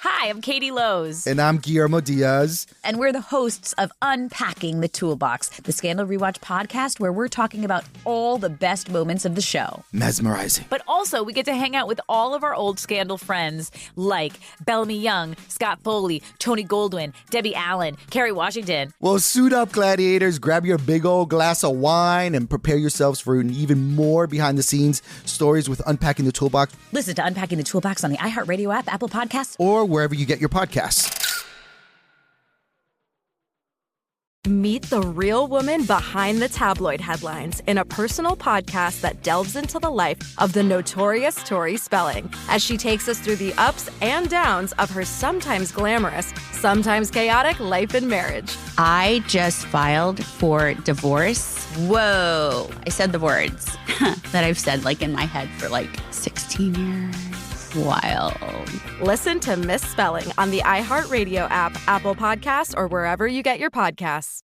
Hi, I'm Katie Lowe's. And I'm Guillermo Diaz. And we're the hosts of Unpacking the Toolbox, the Scandal Rewatch podcast where we're talking about all the best moments of the show. Mesmerizing. But also, we get to hang out with all of our old Scandal friends like Bellamy Young, Scott Foley, Tony Goldwyn, Debbie Allen, Kerry Washington. Well, suit up, gladiators. Grab your big old glass of wine and prepare yourselves for an even more behind-the-scenes stories with Unpacking the Toolbox. Listen to Unpacking the Toolbox on the iHeartRadio app, Apple Podcasts, or wherever you get your podcasts. Meet the real woman behind the tabloid headlines in a personal podcast that delves into the life of the notorious Tori Spelling as she takes us through the ups and downs of her sometimes glamorous, sometimes chaotic life and marriage. I just filed for divorce. Whoa. I said the words that I've said like in my head for like 16 years. Wild. Listen to Misspelling on the iHeartRadio app, Apple Podcasts, or wherever you get your podcasts.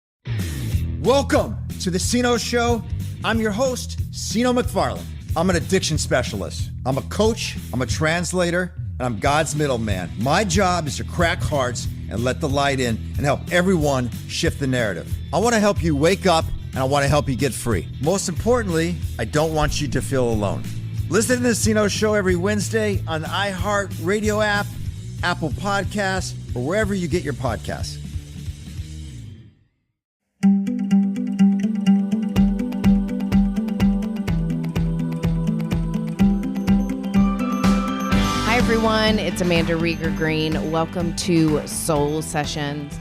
Welcome to the Sino Show. I'm your host, Sino McFarlane. I'm an addiction specialist. I'm a coach, I'm a translator, and I'm God's middleman. My job is to crack hearts and let the light in and help everyone shift the narrative. I want to help you wake up, and I want to help you get free. Most importantly, I don't want you to feel alone. Listen to the Sino Show every Wednesday on the iHeartRadio app, Apple Podcasts, or wherever you get your podcasts. Hi, everyone. It's Amanda Rieger Green. Welcome to Soul Sessions.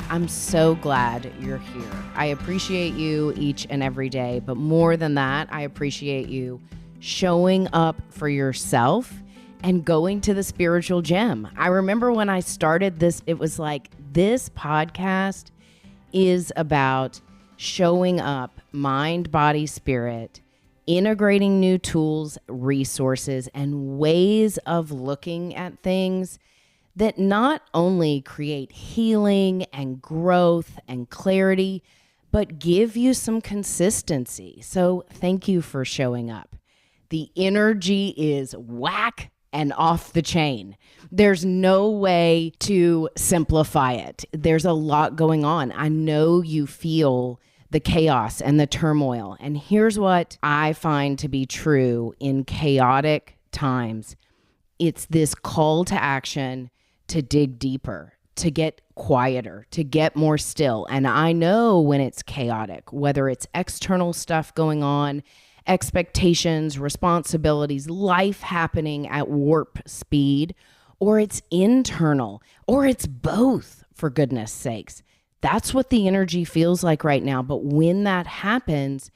I'm so glad you're here. I appreciate you each and every day, but more than that, I appreciate you showing up for yourself and going to the spiritual gym. I remember when I started this, it was like, this podcast is about showing up mind, body, spirit, integrating new tools, resources, and ways of looking at things that not only create healing and growth and clarity, but give you some consistency. So thank you for showing up. The energy is whack and off the chain. There's no way to simplify it. There's a lot going on. I know you feel the chaos and the turmoil. And here's what I find to be true in chaotic times. It's this call to action to dig deeper, to get quieter, to get more still. And I know when it's chaotic, whether it's external stuff going on, expectations, responsibilities, life happening at warp speed, or it's internal, or it's both, for goodness sakes. That's what the energy feels like right now. But when that happens,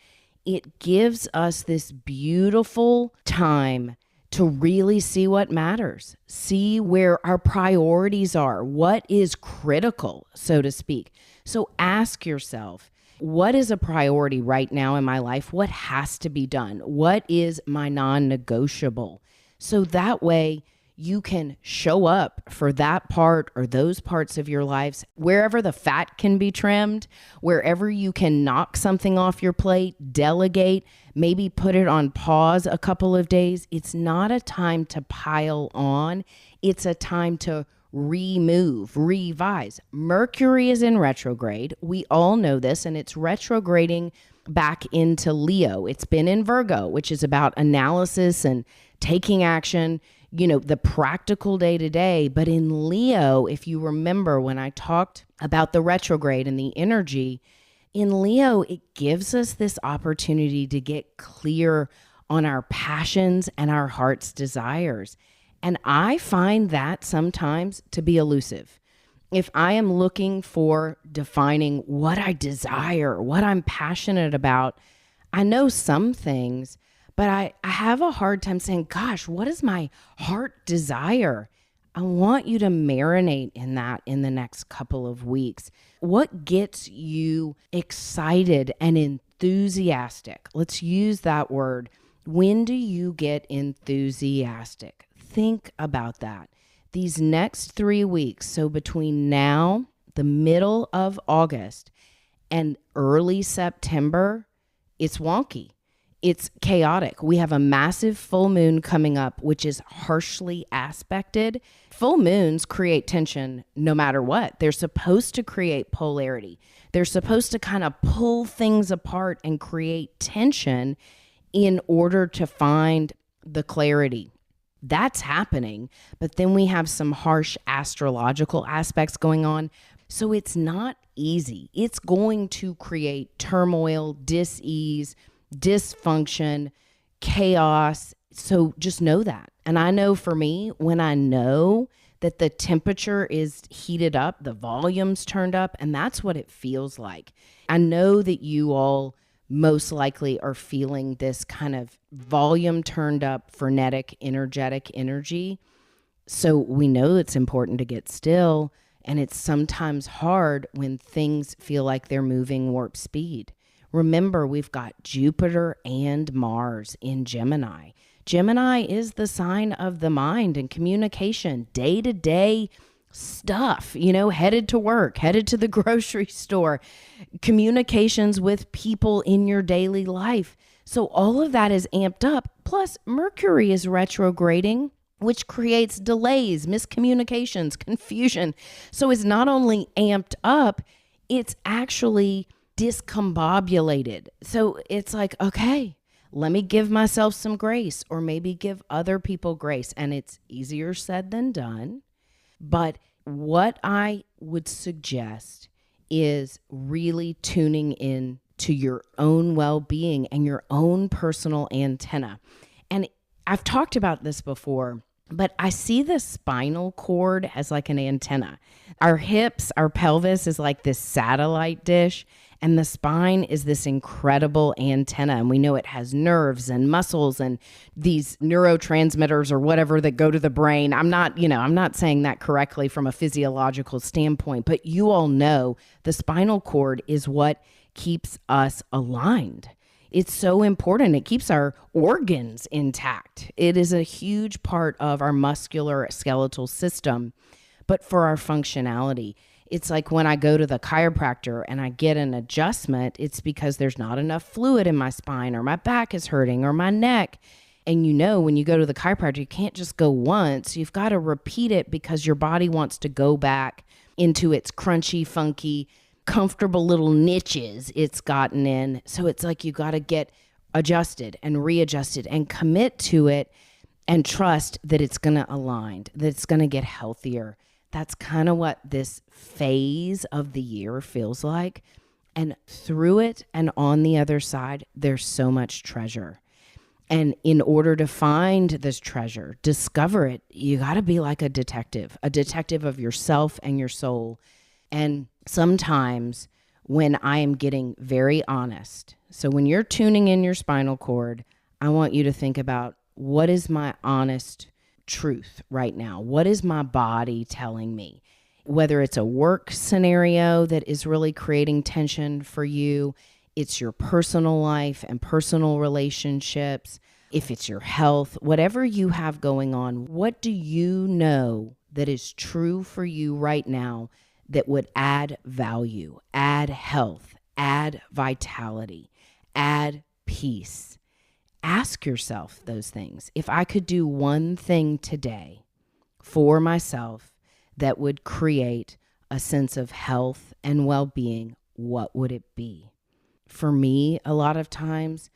it gives us this beautiful time to really see what matters, see where our priorities are, what is critical, so to speak. So ask yourself, what is a priority right now in my life? What has to be done? What is my non-negotiable? So that way you can show up for that part or those parts of your lives, wherever the fat can be trimmed, wherever you can knock something off your plate, delegate, maybe put it on pause a couple of days. It's not a time to pile on. It's a time to remove, revise. Mercury is in retrograde. We all know this, and it's retrograding back into Leo. It's been in Virgo, which is about analysis and taking action, you know, the practical day to day. But in Leo, if you remember when I talked about the retrograde and the energy, in Leo, it gives us this opportunity to get clear on our passions and our heart's desires. And I find that sometimes to be elusive. If I am looking for defining what I desire, what I'm passionate about, I know some things, but I have a hard time saying, gosh, what is my heart desire? I want you to marinate in that in the next couple of weeks. What gets you excited and enthusiastic? Let's use that word. When do you get enthusiastic? Think about that. These next 3 weeks, so between now, the middle of August, and early September, it's wonky. It's chaotic. We have a massive full moon coming up, which is harshly aspected. Full moons create tension no matter what. They're supposed to create polarity. They're supposed to kind of pull things apart and create tension in order to find the clarity. That's happening. But then we have some harsh astrological aspects going on. So it's not easy. It's going to create turmoil, dis-ease, dysfunction, chaos. So just know that. And I know for me, when I know that the temperature is heated up, the volume's turned up, and that's what it feels like. I know that you all most likely are feeling this kind of volume turned up, frenetic, energetic energy. So we know it's important to get still, and it's sometimes hard when things feel like they're moving warp speed. Remember, we've got Jupiter and Mars in Gemini. Gemini is the sign of the mind and communication, day-to-day stuff, headed to work, headed to the grocery store, communications with people in your daily life. So all of that is amped up. Plus, Mercury is retrograding, which creates delays, miscommunications, confusion. So it's not only amped up, it's actually discombobulated. So it's like, okay, let me give myself some grace, or maybe give other people grace. And it's easier said than done. But what I would suggest is really tuning in to your own well-being and your own personal antenna. And I've talked about this before, but I see the spinal cord as like an antenna. Our hips, our pelvis is like this satellite dish, and the spine is this incredible antenna. And we know it has nerves and muscles and these neurotransmitters or whatever that go to the brain. I'm not saying that correctly from a physiological standpoint, but you all know the spinal cord is what keeps us aligned. It's so important. It keeps our organs intact. It is a huge part of our muscular skeletal system, but for our functionality. It's like when I go to the chiropractor and I get an adjustment, it's because there's not enough fluid in my spine, or my back is hurting, or my neck. And when you go to the chiropractor, you can't just go once. You've got to repeat it because your body wants to go back into its crunchy, funky, comfortable little niches it's gotten in. So it's like you got to get adjusted and readjusted and commit to it and trust that it's going to align, that it's going to get healthier. That's kind of what this phase of the year feels like. And through it and on the other side, there's so much treasure. And in order to find this treasure, discover it, you got to be like a detective of yourself and your soul. And sometimes when I am getting very honest, so when you're tuning in your spinal cord, I want you to think about, what is my honest truth right now? What is my body telling me? Whether it's a work scenario that is really creating tension for you, it's your personal life and personal relationships, if it's your health, whatever you have going on, what do you know that is true for you right now that would add value, add health, add vitality, add peace? Ask yourself those things. If I could do one thing today for myself that would create a sense of health and well-being, what would it be? For me, a lot of times,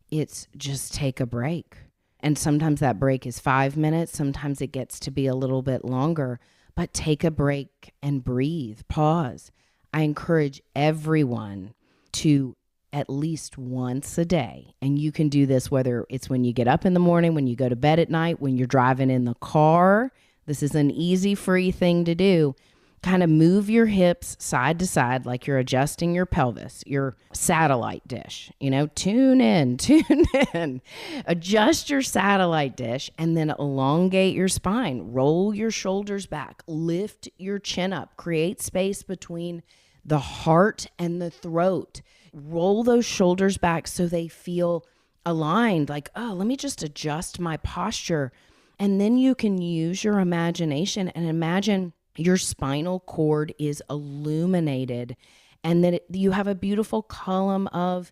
it's just take a break. And sometimes that break is 5 minutes. Sometimes it gets to be a little bit longer. But take a break and breathe, pause. I encourage everyone to at least once a day. And you can do this whether it's when you get up in the morning, when you go to bed at night, when you're driving in the car. This is an easy, free thing to do. Kind of move your hips side to side like you're adjusting your pelvis, your satellite dish. Tune in. Adjust your satellite dish and then elongate your spine. Roll your shoulders back. Lift your chin up. Create space between the heart and the throat. Roll those shoulders back so they feel aligned. Like, oh, let me just adjust my posture. And then you can use your imagination and imagine your spinal cord is illuminated and that you have a beautiful column of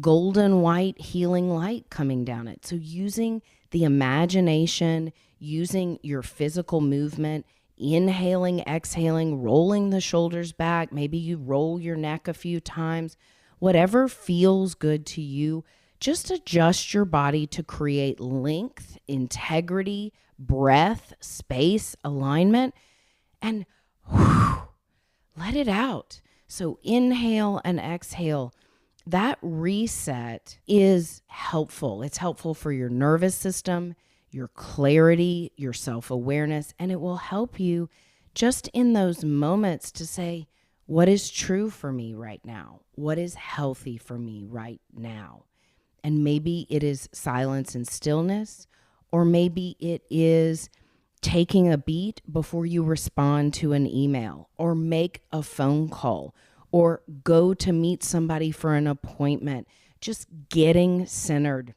golden white healing light coming down it. So using the imagination, using your physical movement, inhaling, exhaling, rolling the shoulders back. Maybe you roll your neck a few times. Whatever feels good to you, just adjust your body to create length, integrity, breath, space, alignment, and let it out. So inhale and exhale. That reset is helpful. It's helpful for your nervous system, your clarity, your self-awareness, and it will help you just in those moments to say, what is true for me right now? What is healthy for me right now? And maybe it is silence and stillness, or maybe it is taking a beat before you respond to an email, or make a phone call, or go to meet somebody for an appointment, just getting centered.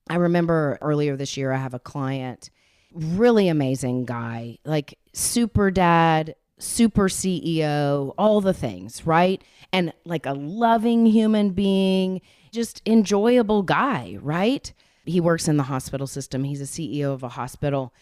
I remember earlier this year, I have a client, really amazing guy, like super dad, super CEO, all the things, right? And like a loving human being, just enjoyable guy, right? He works in the hospital system. He's a CEO of a hospital.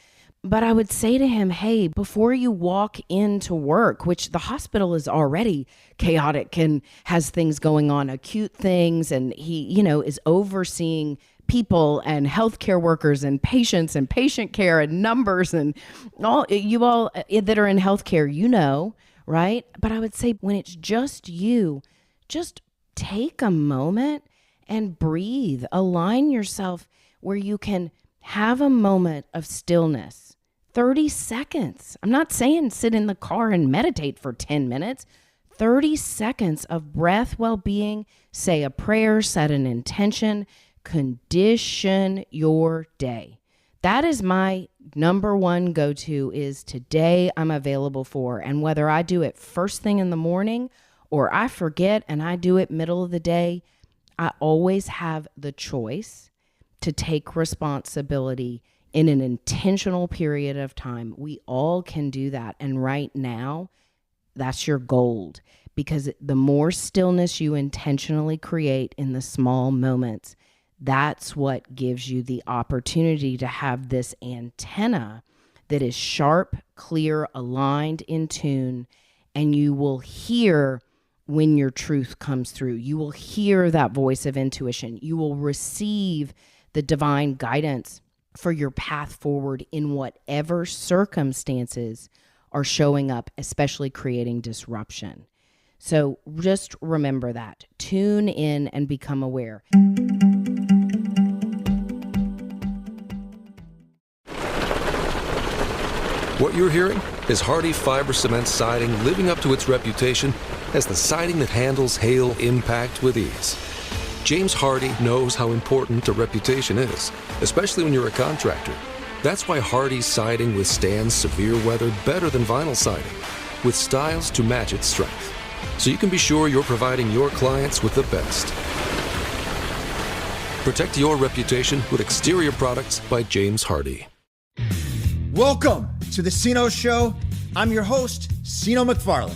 But I would say to him, hey, before you walk into work, which the hospital is already chaotic and has things going on, acute things, and he, is overseeing people and healthcare workers and patients and patient care and numbers and all you all that are in healthcare, right? But I would say when it's just you, just take a moment and breathe. Align yourself where you can have a moment of stillness. 30 seconds. I'm not saying sit in the car and meditate for 10 minutes. 30 seconds of breath well-being. Say a prayer, set an intention, condition your day. That is my number one go-to is today I'm available for. And whether I do it first thing in the morning or I forget and I do it middle of the day, I always have the choice to take responsibility in an intentional period of time. We all can do that. And right now, that's your gold, because the more stillness you intentionally create in the small moments, that's what gives you the opportunity to have this antenna that is sharp, clear, aligned, in tune, and you will hear when your truth comes through. You will hear that voice of intuition. You will receive the divine guidance for your path forward in whatever circumstances are showing up, especially creating disruption. So just remember that. Tune in and become aware. What you're hearing is Hardie Fiber Cement Siding living up to its reputation as the siding that handles hail impact with ease. James Hardie knows how important a reputation is, especially when you're a contractor. That's why Hardie's siding withstands severe weather better than vinyl siding, with styles to match its strength. So you can be sure you're providing your clients with the best. Protect your reputation with exterior products by James Hardie. Welcome to the Sino Show. I'm your host, Sino McFarland.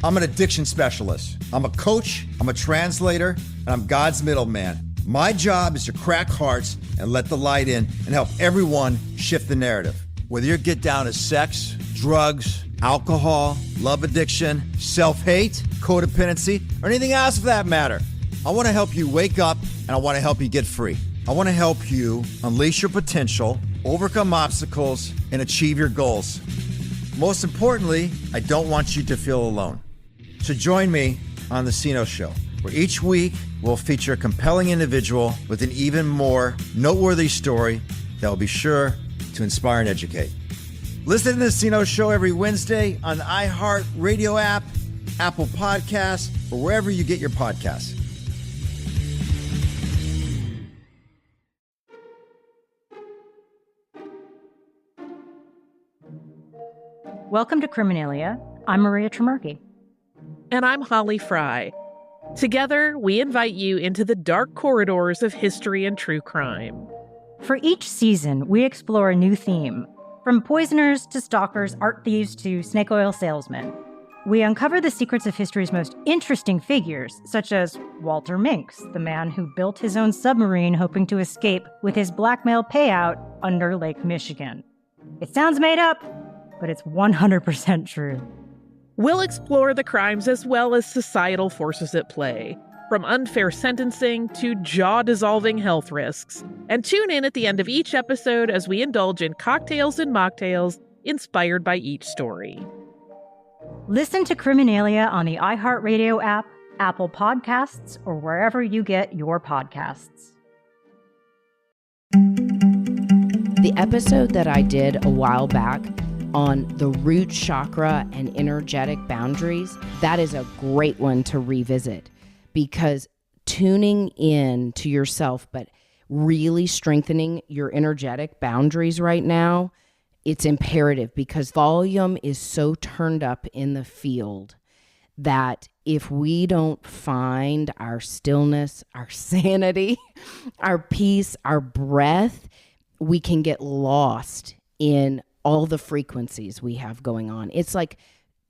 I'm an addiction specialist. I'm a coach, I'm a translator, and I'm God's middleman. My job is to crack hearts and let the light in and help everyone shift the narrative. Whether your get down is sex, drugs, alcohol, love addiction, self-hate, codependency, or anything else for that matter, I want to help you wake up and I want to help you get free. I want to help you unleash your potential, overcome obstacles, and achieve your goals. Most importantly, I don't want you to feel alone. So join me on The Sino Show, where each week we'll feature a compelling individual with an even more noteworthy story that will be sure to inspire and educate. Listen to The Sino Show every Wednesday on the iHeartRadio app, Apple Podcasts, or wherever you get your podcasts. Welcome to Criminalia. I'm Maria Tremerky. And I'm Holly Fry. Together, we invite you into the dark corridors of history and true crime. For each season, we explore a new theme, from poisoners to stalkers, art thieves to snake oil salesmen. We uncover the secrets of history's most interesting figures, such as Walter Minks, the man who built his own submarine hoping to escape with his blackmail payout under Lake Michigan. It sounds made up, but it's 100% true. We'll explore the crimes as well as societal forces at play, from unfair sentencing to jaw-dissolving health risks. And tune in at the end of each episode as we indulge in cocktails and mocktails inspired by each story. Listen to Criminalia on the iHeartRadio app, Apple Podcasts, or wherever you get your podcasts. The episode that I did a while back on the root chakra and energetic boundaries, that is a great one to revisit, because tuning in to yourself, but really strengthening your energetic boundaries right now, it's imperative, because volume is so turned up in the field that if we don't find our stillness, our sanity, our peace, our breath, we can get lost in all the frequencies we have going on. It's like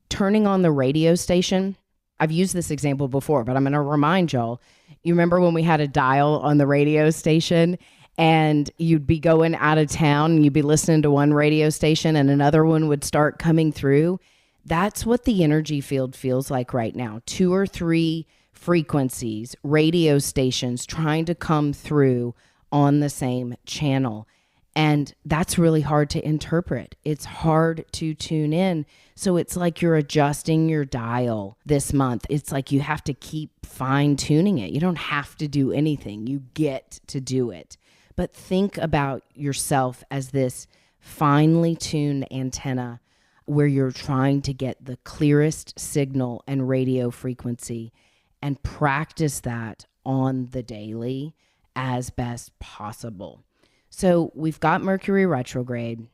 turning on the radio station. I've used this example before, but I'm going to remind y'all. You remember when we had a dial on the radio station and you'd be going out of town and you'd be listening to one radio station and another one would start coming through? That's what the energy field feels like right now. 2 or 3 frequencies, radio stations trying to come through on the same channel. And that's really hard to interpret. It's hard to tune in. So it's like you're adjusting your dial this month. It's like you have to keep fine-tuning it. You don't have to do anything. You get to do it. But think about yourself as this finely tuned antenna where you're trying to get the clearest signal and radio frequency, and practice that on the daily as best possible. So we've got Mercury retrograde.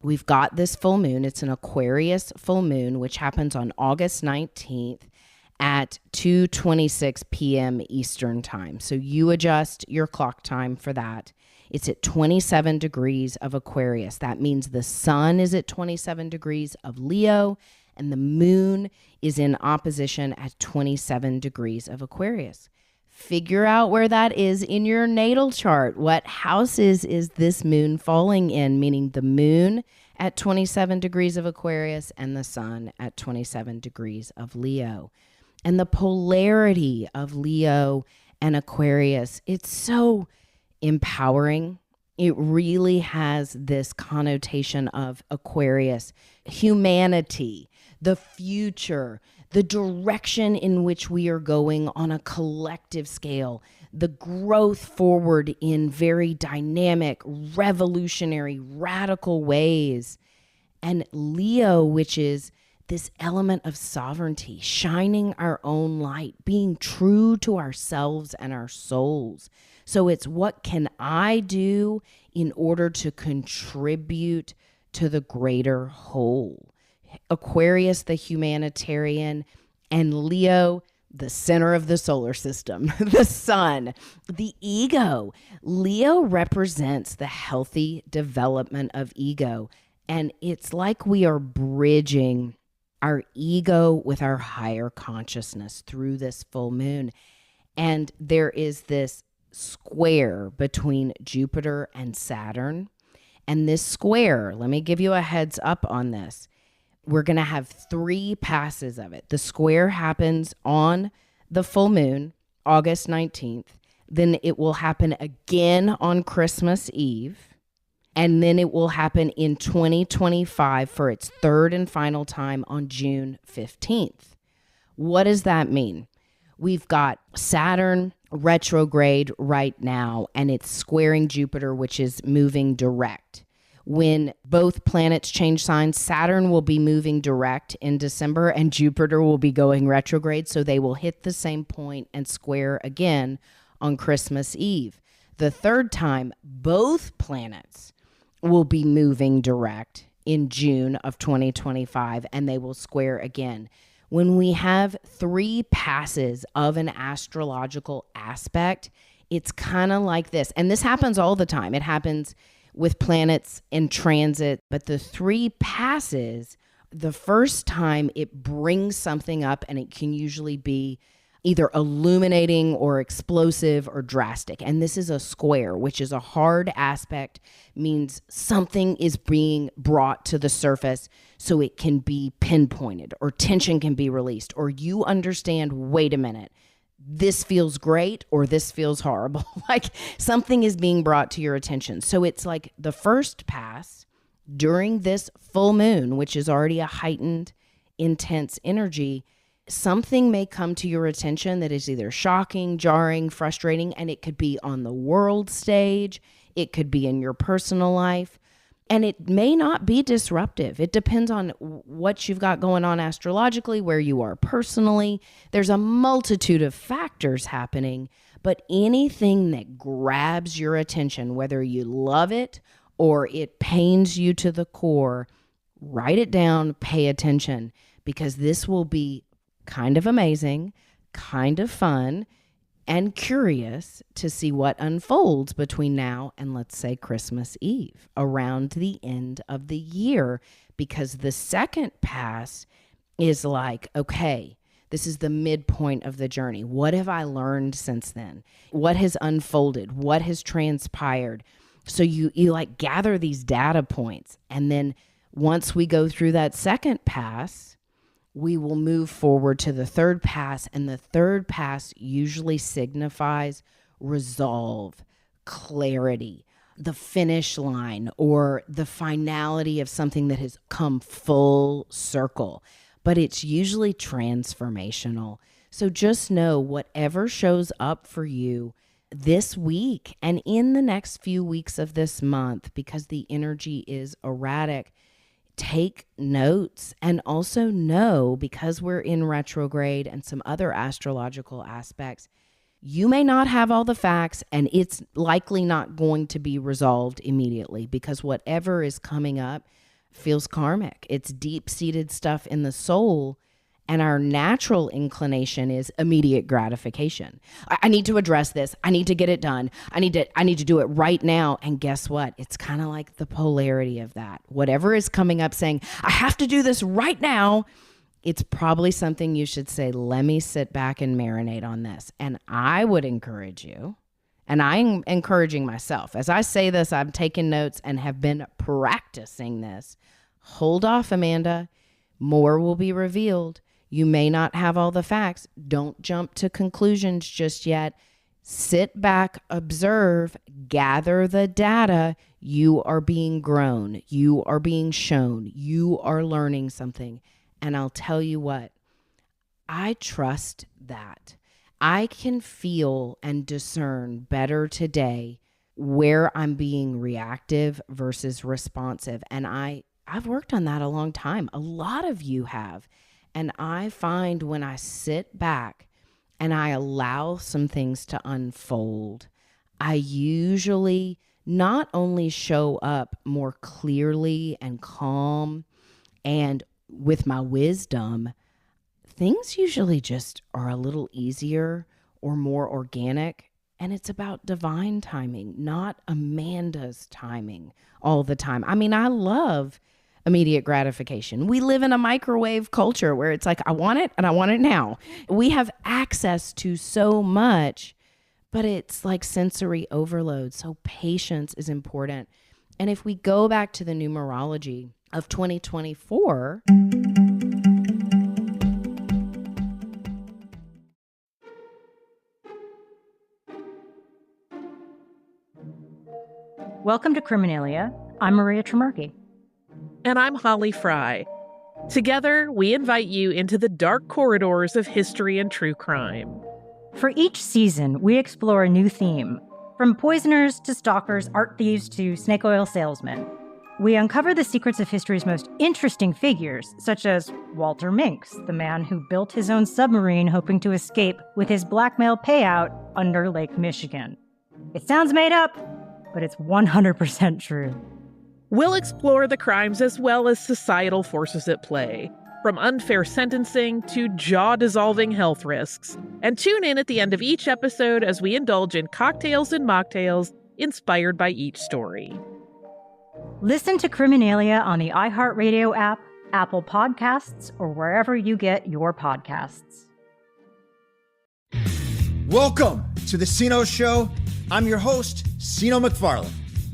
We've got this full moon. It's an Aquarius full moon, which happens on August 19th at 2:26 p.m. Eastern time. So you adjust your clock time for that. It's at 27 degrees of Aquarius. That means the sun is at 27 degrees of Leo, and the moon is in opposition at 27 degrees of Aquarius. Figure out where that is in your natal chart. What houses is this moon falling in? Meaning the moon at 27 degrees of Aquarius and the sun at 27 degrees of Leo. And the polarity of Leo and Aquarius, it's so empowering. It really has this connotation of Aquarius, humanity, the future, the direction in which we are going on a collective scale, the growth forward in very dynamic, revolutionary, radical ways. And Leo, which is this element of sovereignty, shining our own light, being true to ourselves and our souls. So it's what can I do in order to contribute to the greater whole? Aquarius, the humanitarian, and Leo, the center of the solar system, the sun, the ego. Leo represents the healthy development of ego. And it's like we are bridging our ego with our higher consciousness through this full moon. And there is this square between Jupiter and Saturn. And this square, let me give you a heads up on this. We're going to have 3 passes of it. The square happens on the full moon, August 19th. Then it will happen again on Christmas Eve. And then it will happen in 2025 for its 3rd and final time on June 15th. What does that mean? We've got Saturn retrograde right now, and it's squaring Jupiter, which is moving direct. When both planets change signs, Saturn will be moving direct in December and Jupiter will be going retrograde. So they will hit the same point and square again on Christmas Eve. The 3rd time, both planets will be moving direct in June of 2025 and they will square again. When we have 3 passes of an astrological aspect, it's kind of like this. And this happens all the time. It happens with planets in transit, but the 3 passes the first time it brings something up, and it can usually be either illuminating or explosive or drastic. And this is a square, which is a hard aspect, means something is being brought to the surface so it can be pinpointed or tension can be released, or you understand, wait a minute, this feels great or this feels horrible. Like something is being brought to your attention. So it's like the first pass during this full moon, which is already a heightened, intense energy. Something may come to your attention that is either shocking, jarring, frustrating, and it could be on the world stage. It could be in your personal life, and it may not be disruptive. It depends on what you've got going on astrologically, where you are personally. There's a multitude of factors happening, but anything that grabs your attention, whether you love it or it pains you to the core, write it down, pay attention, because this will be kind of amazing, kind of fun, and curious to see what unfolds between now and, let's say, Christmas Eve, around the end of the year, because the second pass is like, okay, this is the midpoint of the journey. What have I learned since then? What has unfolded? What has transpired? So you like gather these data points, and then once we go through that second pass, we will move forward to the third pass, and the third pass usually signifies resolve, clarity, the finish line, or the finality of something that has come full circle. But it's usually transformational. So just know whatever shows up for you this week and in the next few weeks of this month, because the energy is erratic, take notes, and also know, because we're in retrograde and some other astrological aspects, you may not have all the facts, and it's likely not going to be resolved immediately, because whatever is coming up feels karmic. It's deep-seated stuff in the soul, and our natural inclination is immediate gratification. I need to address this. I need to get it done. I need to do it right now. And guess what? It's kind of like the polarity of that. Whatever is coming up saying, I have to do this right now, it's probably something you should say, let me sit back and marinate on this. And I would encourage you, and I'm encouraging myself. As I say this, I'm taking notes and have been practicing this. Hold off, Amanda. More will be revealed. You may not have all the facts. Don't jump to conclusions just yet. Sit back, observe, gather the data. You are being grown. You are being shown. You are learning something. And I'll tell you what, I trust that. I can feel and discern better today where I'm being reactive versus responsive. And I've worked on that a long time. A lot of you have. And I find when I sit back and I allow some things to unfold, I usually not only show up more clearly and calm and with my wisdom, things usually just are a little easier or more organic. And it's about divine timing, not Amanda's timing all the time. I mean, I love immediate gratification. We live in a microwave culture where it's like, I want it and I want it now. We have access to so much, but it's like sensory overload. So patience is important. And if we go back to the numerology of 2024, Welcome to Criminalia. I'm Maria Tremarchi. And I'm Holly Fry. Together, we invite you into the dark corridors of history and true crime. For each season, we explore a new theme. From poisoners to stalkers, art thieves to snake oil salesmen. We uncover the secrets of history's most interesting figures, such as Walter Minks, the man who built his own submarine hoping to escape with his blackmail payout under Lake Michigan. It sounds made up, but it's 100% true. We'll explore the crimes as well as societal forces at play, from unfair sentencing to jaw-dissolving health risks. And tune in at the end of each episode as we indulge in cocktails and mocktails inspired by each story. Listen to Criminalia on the iHeartRadio app, Apple Podcasts, or wherever you get your podcasts. Welcome to the Sino Show. I'm your host, Sino McFarlane.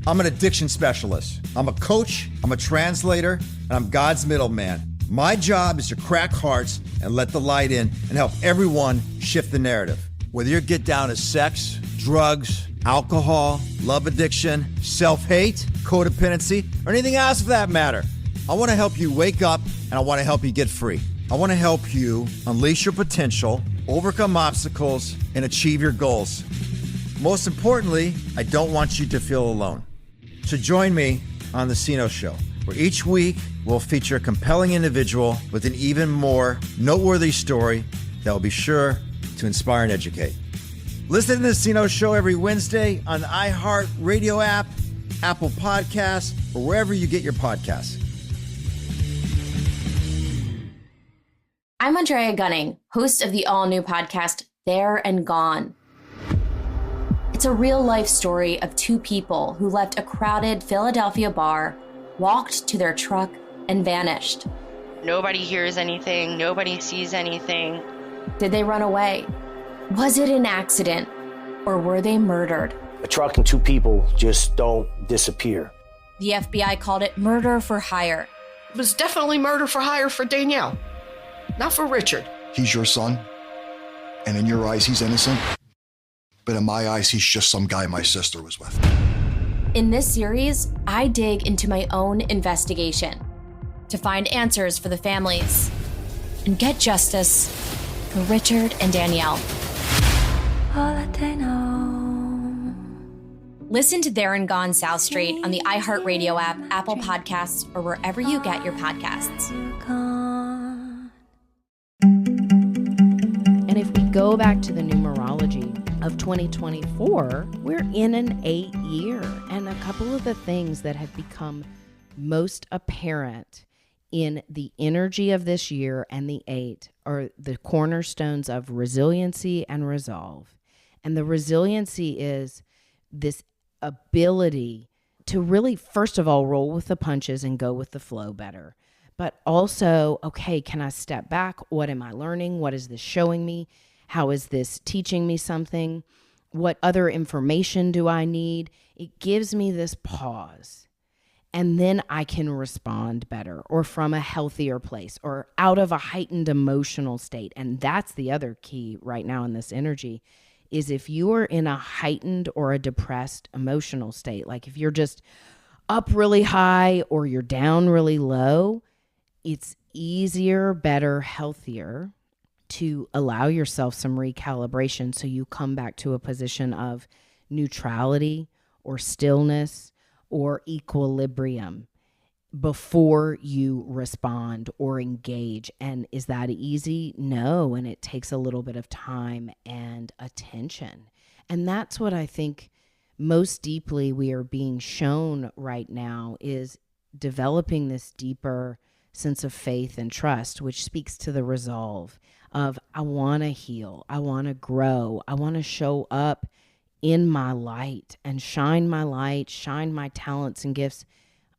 I'm an addiction specialist. I'm a coach, I'm a translator, and I'm God's middleman. My job is to crack hearts and let the light in and help everyone shift the narrative. Whether you get down to sex, drugs, alcohol, love addiction, self-hate, codependency, or anything else for that matter, I want to help you wake up and I want to help you get free. I want to help you unleash your potential, overcome obstacles, and achieve your goals. Most importantly, I don't want you to feel alone. So join me on The Sino Show, where each week we'll feature a compelling individual with an even more noteworthy story that will be sure to inspire and educate. Listen to The Sino Show every Wednesday on the iHeartRadio app, Apple Podcasts, or wherever you get your podcasts. I'm Andrea Gunning, host of the all-new podcast, There and Gone. It's a real-life story of two people who left a crowded Philadelphia bar, walked to their truck, and vanished. Nobody hears anything. Nobody sees anything. Did they run away? Was it an accident? Or were they murdered? A truck and two people just don't disappear. The FBI called it murder for hire. It was definitely murder for hire for Danielle, not for Richard. He's your son, and in your eyes, he's innocent. But in my eyes, he's just some guy my sister was with. In this series, I dig into my own investigation to find answers for the families and get justice for Richard and Danielle. All that they know. Listen to There and Gone South Street on the iHeartRadio app, Apple Podcasts, or wherever you get your podcasts. And if we go back to the numerology of 2024, we're in an 8 year. And a couple of the things that have become most apparent in the energy of this year and the 8 are the cornerstones of resiliency and resolve. And the resiliency is this ability to really, first of all, roll with the punches and go with the flow better. But also, okay, can I step back? What am I learning? What is this showing me? How is this teaching me something? What other information do I need? It gives me this pause. And then I can respond better or from a healthier place or out of a heightened emotional state. And that's the other key right now in this energy is if you are in a heightened or a depressed emotional state, like if you're just up really high or you're down really low, it's easier, better, healthier to allow yourself some recalibration so you come back to a position of neutrality or stillness or equilibrium before you respond or engage. And is that easy? No, and it takes a little bit of time and attention. And that's what I think most deeply we are being shown right now is developing this deeper sense of faith and trust, which speaks to the resolve of I want to heal, I want to grow, I want to show up in my light and shine my light, shine my talents and gifts,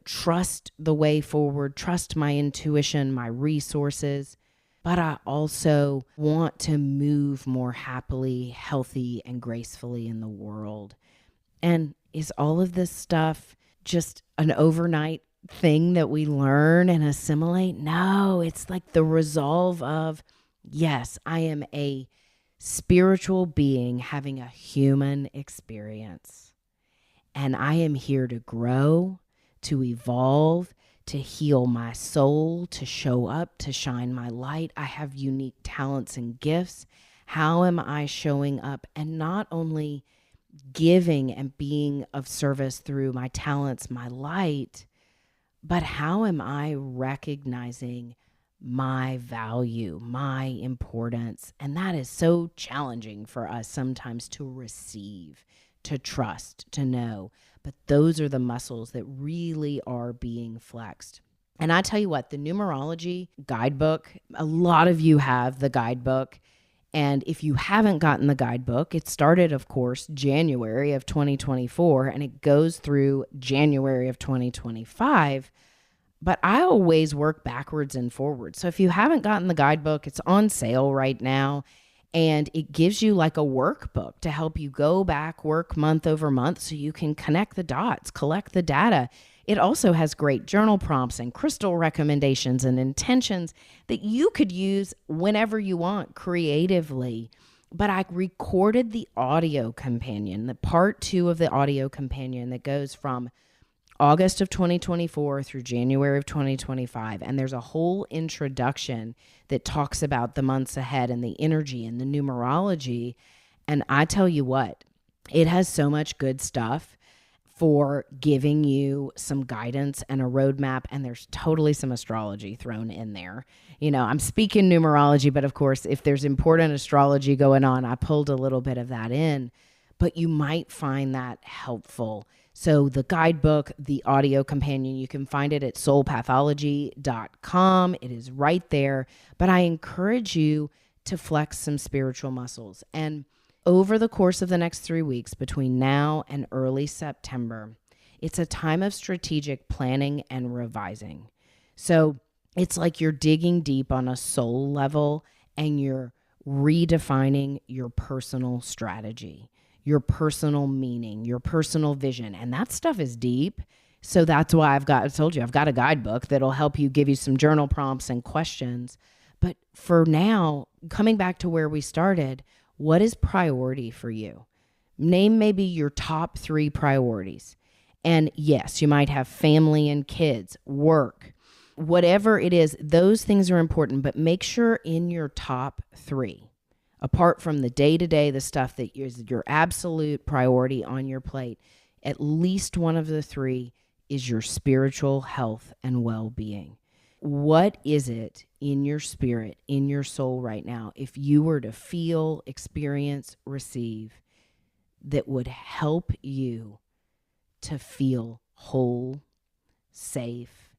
trust the way forward, trust my intuition, my resources. But I also want to move more happily, healthy, and gracefully in the world. And is all of this stuff just an overnight thing that we learn and assimilate? No, it's like the resolve of, yes, I am a spiritual being having a human experience. And I am here to grow, to evolve, to heal my soul, to show up, to shine my light. I have unique talents and gifts. How am I showing up and not only giving and being of service through my talents, my light, but how am I recognizing my value, my importance? And that is so challenging for us sometimes to receive, to trust, to know. But those are the muscles that really are being flexed. And I tell you what, the numerology guidebook, a lot of you have the guidebook. And if you haven't gotten the guidebook, it started, of course, January of 2024, and it goes through January of 2025. But I always work backwards and forwards. So if you haven't gotten the guidebook, it's on sale right now. And it gives you like a workbook to help you go back, work month over month so you can connect the dots, collect the data. It also has great journal prompts and crystal recommendations and intentions that you could use whenever you want creatively. But I recorded the audio companion, the part 2 of the audio companion that goes from August of 2024 through January of 2025. And there's a whole introduction that talks about the months ahead and the energy and the numerology. And I tell you what, it has so much good stuff for giving you some guidance and a roadmap. And there's totally some astrology thrown in there. You know, I'm speaking numerology, but of course, if there's important astrology going on, I pulled a little bit of that in. But you might find that helpful. So the guidebook, the audio companion, you can find it at soulpathology.com. It is right there. But I encourage you to flex some spiritual muscles. And over the course of the next 3 weeks, between now and early September, it's a time of strategic planning and revising. So it's like you're digging deep on a soul level and you're redefining your personal strategy, your personal meaning, your personal vision. And that stuff is deep. So that's why I told you, I've got a guidebook that'll help you, give you some journal prompts and questions. But for now, coming back to where we started, what is priority for you? Name maybe your top 3 priorities. And yes, you might have family and kids, work, whatever it is, those things are important, but make sure in your top 3, apart from the day-to-day, the stuff that is your absolute priority on your plate, at least one of the 3 is your spiritual health and well-being. What is it in your spirit, in your soul right now, if you were to feel, experience, receive, that would help you to feel whole, safe,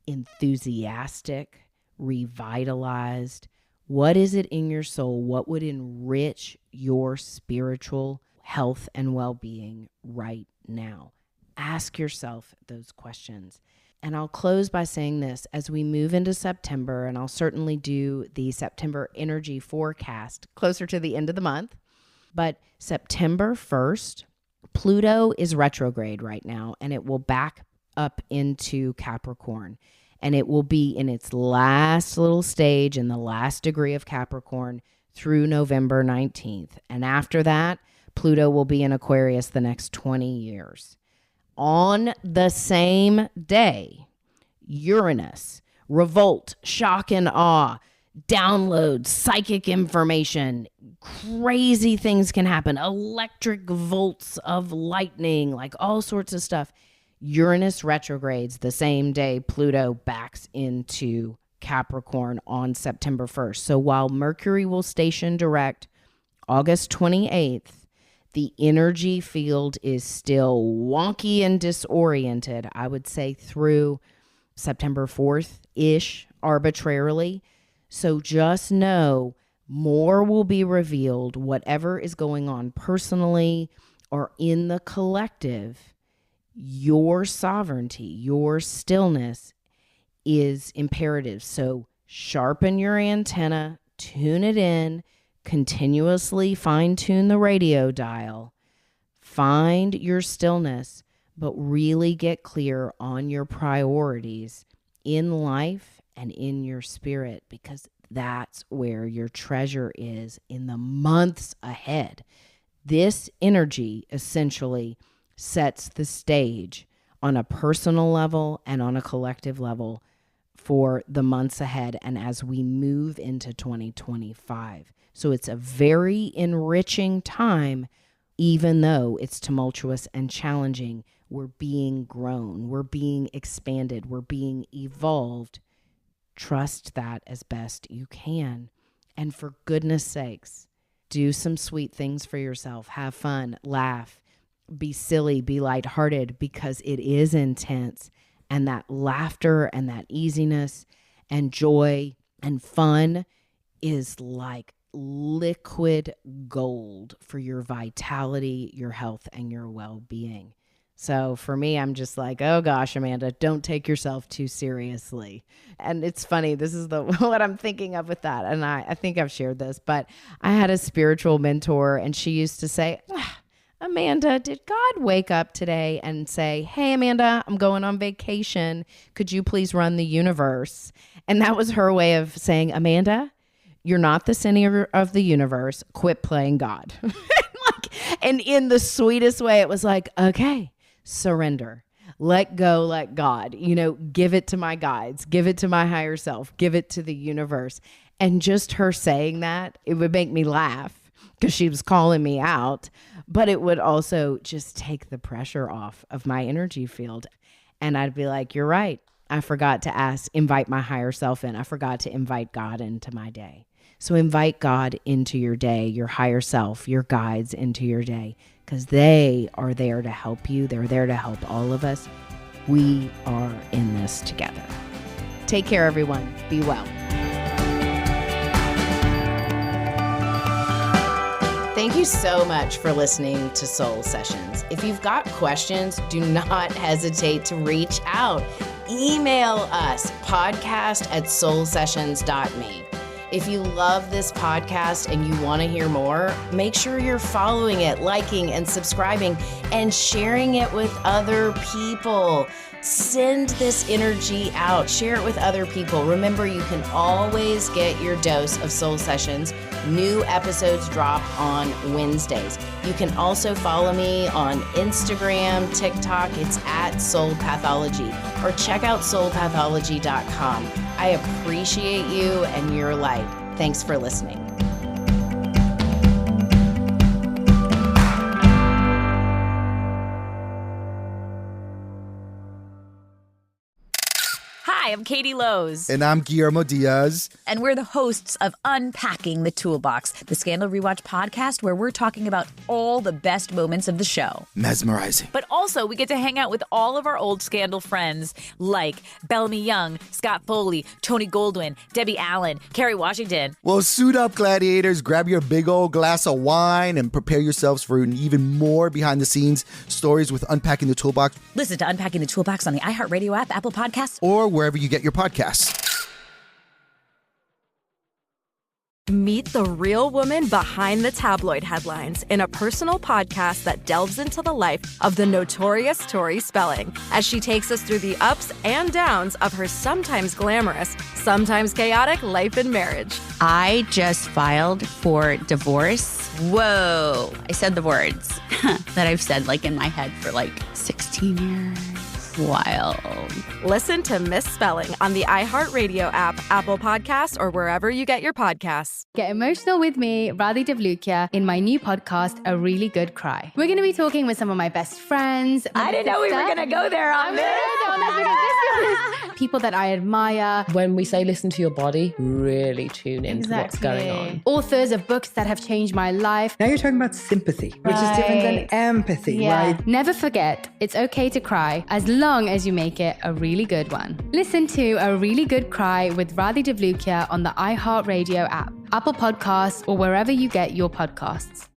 enthusiastic, revitalized? What is it in your soul? What would enrich your spiritual health and well-being right now? Ask yourself those questions. And I'll close by saying this, as we move into September, and I'll certainly do the September energy forecast closer to the end of the month, but September 1st, Pluto is retrograde right now, and it will back up into Capricorn. And it will be in its last little stage in the last degree of Capricorn through November 19th. And after that, Pluto will be in Aquarius the next 20 years. On the same day, Uranus, revolt, shock and awe, download, psychic information, crazy things can happen, electric volts of lightning, like all sorts of stuff. Uranus retrogrades the same day Pluto backs into Capricorn on September 1st. So while Mercury will station direct August 28th, the energy field is still wonky and disoriented, I would say through September 4th-ish, arbitrarily. So just know more will be revealed, whatever is going on personally or in the collective. Your sovereignty, your stillness is imperative. So sharpen your antenna, tune it in, continuously fine-tune the radio dial, find your stillness, but really get clear on your priorities in life and in your spirit, because that's where your treasure is in the months ahead. This energy essentially sets the stage on a personal level and on a collective level for the months ahead and as we move into 2025. So it's a very enriching time, even though it's tumultuous and challenging. We're being grown, we're being expanded, we're being evolved. Trust that as best you can. And for goodness sakes, do some sweet things for yourself. Have fun, laugh, be silly, be lighthearted, because it is intense. And that laughter and that easiness and joy and fun is like liquid gold for your vitality, your health, and your well-being. So for me, I'm just like, oh gosh, Amanda, don't take yourself too seriously. And it's funny, this is what I'm thinking of with that. And I think I've shared this, but I had a spiritual mentor and she used to say, Amanda, did God wake up today and say, hey, Amanda, I'm going on vacation. Could you please run the universe? And that was her way of saying, Amanda, you're not the center of the universe. Quit playing God. And in the sweetest way, it was like, okay, surrender. Let go, let God, give it to my guides, give it to my higher self, give it to the universe. And just her saying that, it would make me laugh because she was calling me out, but it would also just take the pressure off of my energy field. And I'd be like, you're right. I forgot to invite my higher self in. I forgot to invite God into my day. So invite God into your day, your higher self, your guides into your day, because they are there to help you. They're there to help all of us. We are in this together. Take care, everyone. Be well. Thank you so much for listening to Soul Sessions. If you've got questions, do not hesitate to reach out. Email us, podcast@soulsessions.me. If you love this podcast and you want to hear more, make sure you're following it, liking and subscribing, and sharing it with other people. Send this energy out. Share it with other people. Remember, you can always get your dose of Soul Sessions. New episodes drop on Wednesdays. You can also follow me on Instagram, TikTok. It's @SoulPathology, or check out soulpathology.com. I appreciate you and your light. Thanks for listening. Hi, I'm Katie Lowe's. And I'm Guillermo Diaz. And we're the hosts of Unpacking the Toolbox, the Scandal Rewatch podcast where we're talking about all the best moments of the show. Mesmerizing. But also, we get to hang out with all of our old Scandal friends like Bellamy Young, Scott Foley, Tony Goldwyn, Debbie Allen, Kerry Washington. Well, suit up, gladiators. Grab your big old glass of wine and prepare yourselves for even more behind-the-scenes stories with Unpacking the Toolbox. Listen to Unpacking the Toolbox on the iHeartRadio app, Apple Podcasts, or wherever you get your podcasts. Meet the real woman behind the tabloid headlines in a personal podcast that delves into the life of the notorious Tori Spelling as she takes us through the ups and downs of her sometimes glamorous, sometimes chaotic life and marriage. I just filed for divorce. Whoa. I said the words that I've said in my head for 16 years. Wild. Listen to Misspelling on the iHeartRadio app, Apple Podcasts, or wherever you get your podcasts. Get emotional with me, Radhi Devlukia, in my new podcast, A Really Good Cry. We're going to be talking with some of my best friends. I didn't know we were going to go there on this. People that I admire. When we say listen to your body, really tune into what's going on. Authors of books that have changed my life. Now you're talking about sympathy, which is different than empathy, right? Never forget, it's okay to cry as long as you make it a really good one. Listen to A Really Good Cry with Radhi Devlukia on the iHeartRadio app, Apple Podcasts, or wherever you get your podcasts.